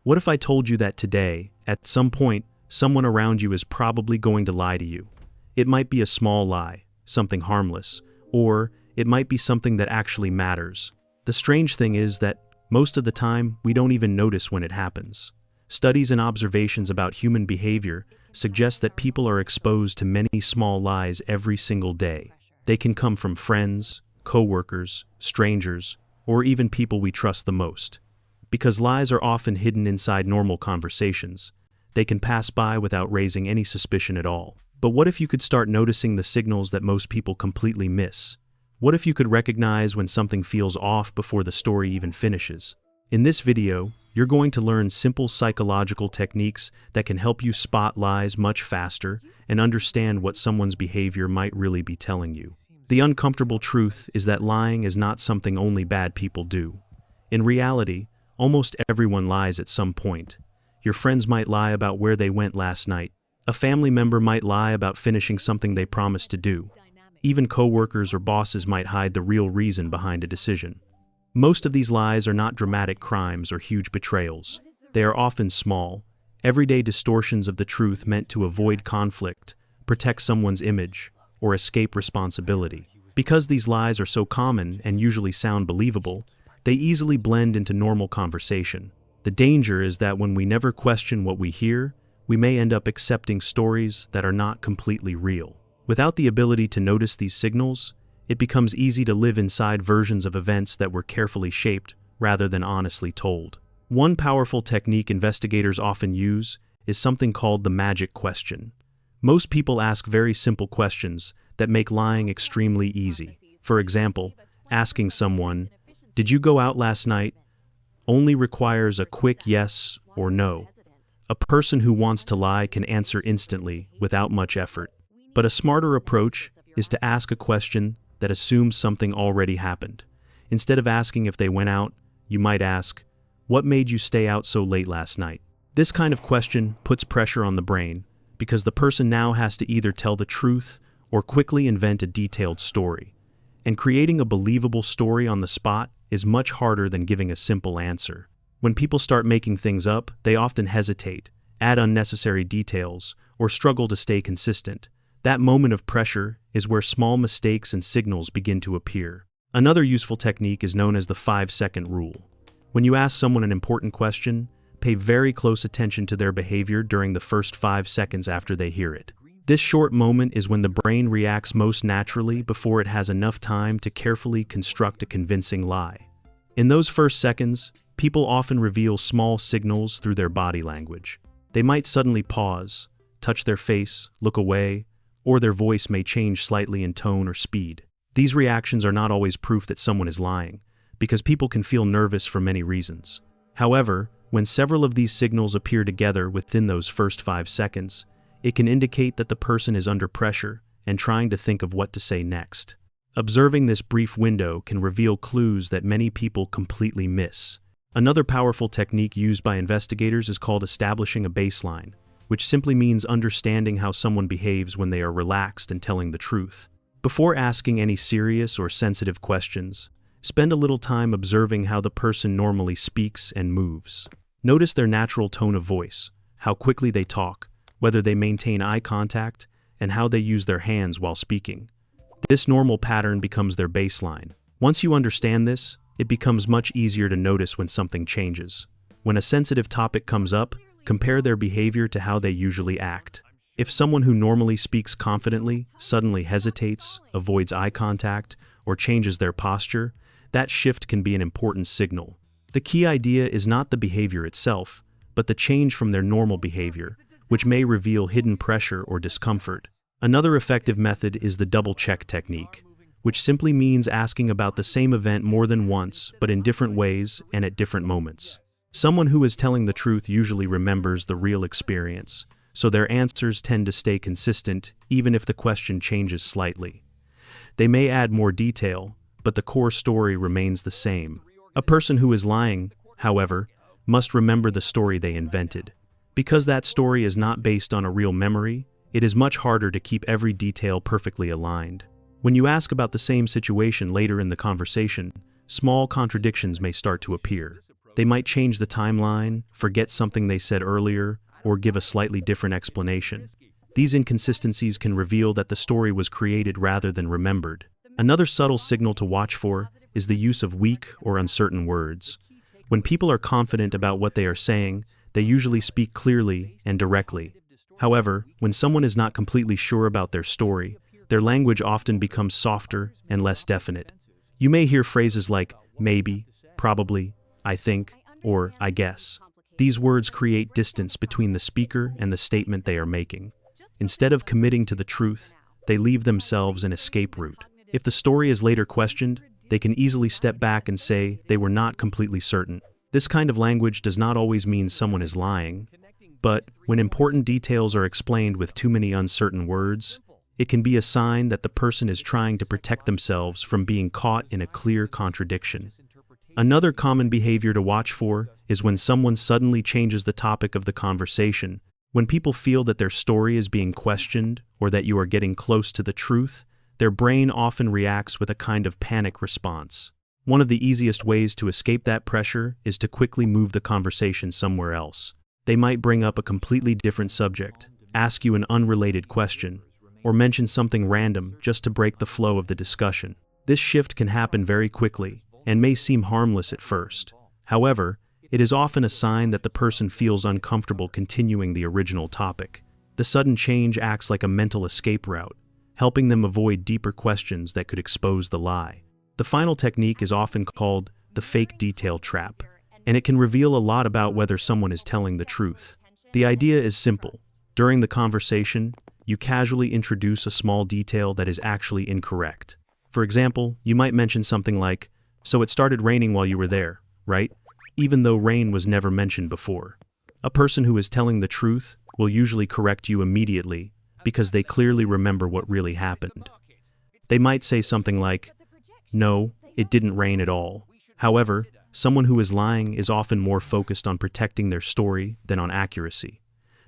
What if I told you that today, at some point, someone around you is probably going to lie to you? It might be a small lie, something harmless, or it might be something that actually matters. The strange thing is that most of the time, we don't even notice when it happens. Studies and observations about human behavior suggest that people are exposed to many small lies every single day. They can come from friends, coworkers, strangers, or even people we trust the most. Because lies are often hidden inside normal conversations, they can pass by without raising any suspicion at all. But what if you could start noticing the signals that most people completely miss? What if you could recognize when something feels off before the story even finishes? In this video, you're going to learn simple psychological techniques that can help you spot lies much faster and understand what someone's behavior might really be telling you. The uncomfortable truth is that lying is not something only bad people do. In reality, almost everyone lies at some point. Your friends might lie about where they went last night. A family member might lie about finishing something they promised to do. Even coworkers or bosses might hide the real reason behind a decision. Most of these lies are not dramatic crimes or huge betrayals. They are often small, everyday distortions of the truth meant to avoid conflict, protect someone's image, or escape responsibility. Because these lies are so common and usually sound believable, they easily blend into normal conversation. The danger is that when we never question what we hear, we may end up accepting stories that are not completely real. Without the ability to notice these signals, it becomes easy to live inside versions of events that were carefully shaped rather than honestly told. One powerful technique investigators often use is something called the magic question. Most people ask very simple questions that make lying extremely easy. For example, asking someone, "Did you go out last night?" only requires a quick yes or no. A person who wants to lie can answer instantly without much effort. But a smarter approach is to ask a question that assumes something already happened. Instead of asking if they went out, you might ask, "What made you stay out so late last night?" This kind of question puts pressure on the brain because the person now has to either tell the truth or quickly invent a detailed story. And creating a believable story on the spot is much harder than giving a simple answer. When people start making things up, they often hesitate, add unnecessary details, or struggle to stay consistent. That moment of pressure is where small mistakes and signals begin to appear. Another useful technique is known as the 5-second rule. When you ask someone an important question, pay very close attention to their behavior during the first 5 seconds after they hear it. This short moment is when the brain reacts most naturally before it has enough time to carefully construct a convincing lie. In those first seconds, people often reveal small signals through their body language. They might suddenly pause, touch their face, look away, or their voice may change slightly in tone or speed. These reactions are not always proof that someone is lying, because people can feel nervous for many reasons. However, when several of these signals appear together within those first 5 seconds, it can indicate that the person is under pressure and trying to think of what to say next. Observing this brief window can reveal clues that many people completely miss. Another powerful technique used by investigators is called establishing a baseline, which simply means understanding how someone behaves when they are relaxed and telling the truth. Before asking any serious or sensitive questions, spend a little time observing how the person normally speaks and moves. Notice their natural tone of voice, how quickly they talk, whether they maintain eye contact, and how they use their hands while speaking. This normal pattern becomes their baseline. Once you understand this, it becomes much easier to notice when something changes. When a sensitive topic comes up, compare their behavior to how they usually act. If someone who normally speaks confidently suddenly hesitates, avoids eye contact, or changes their posture, that shift can be an important signal. The key idea is not the behavior itself, but the change from their normal behavior, which may reveal hidden pressure or discomfort. Another effective method is the double-check technique, which simply means asking about the same event more than once, but in different ways and at different moments. Someone who is telling the truth usually remembers the real experience, so their answers tend to stay consistent even if the question changes slightly. They may add more detail, but the core story remains the same. A person who is lying, however, must remember the story they invented. Because that story is not based on a real memory, it is much harder to keep every detail perfectly aligned. When you ask about the same situation later in the conversation, small contradictions may start to appear. They might change the timeline, forget something they said earlier, or give a slightly different explanation. These inconsistencies can reveal that the story was created rather than remembered. Another subtle signal to watch for is the use of weak or uncertain words. When people are confident about what they are saying, they usually speak clearly and directly. However, when someone is not completely sure about their story, their language often becomes softer and less definite. You may hear phrases like maybe, probably, I think, or I guess. These words create distance between the speaker and the statement they are making. Instead of committing to the truth, they leave themselves an escape route. If the story is later questioned, they can easily step back and say they were not completely certain. This kind of language does not always mean someone is lying, but when important details are explained with too many uncertain words, it can be a sign that the person is trying to protect themselves from being caught in a clear contradiction. Another common behavior to watch for is when someone suddenly changes the topic of the conversation. When people feel that their story is being questioned or that you are getting close to the truth, their brain often reacts with a kind of panic response. One of the easiest ways to escape that pressure is to quickly move the conversation somewhere else. They might bring up a completely different subject, ask you an unrelated question, or mention something random just to break the flow of the discussion. This shift can happen very quickly and may seem harmless at first. However, it is often a sign that the person feels uncomfortable continuing the original topic. The sudden change acts like a mental escape route, helping them avoid deeper questions that could expose the lie. The final technique is often called the fake detail trap, and it can reveal a lot about whether someone is telling the truth. The idea is simple. During the conversation, you casually introduce a small detail that is actually incorrect. For example, you might mention something like, "So it started raining while you were there, right?" Even though rain was never mentioned before. A person who is telling the truth will usually correct you immediately because they clearly remember what really happened. They might say something like, "No, it didn't rain at all." However, someone who is lying is often more focused on protecting their story than on accuracy.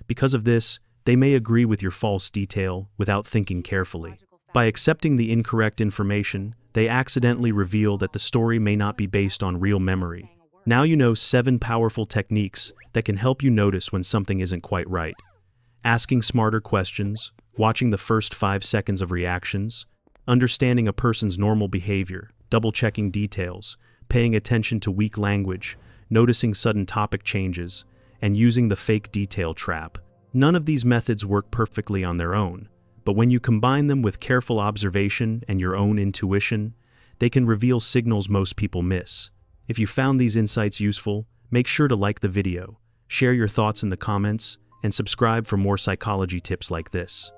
Because of this, they may agree with your false detail without thinking carefully. By accepting the incorrect information, they accidentally reveal that the story may not be based on real memory. Now you know 7 powerful techniques that can help you notice when something isn't quite right. Asking smarter questions, watching the first 5 seconds of reactions, understanding a person's normal behavior, double-checking details, paying attention to weak language, noticing sudden topic changes, and using the fake detail trap. None of these methods work perfectly on their own, but when you combine them with careful observation and your own intuition, they can reveal signals most people miss. If you found these insights useful, make sure to like the video, share your thoughts in the comments, and subscribe for more psychology tips like this.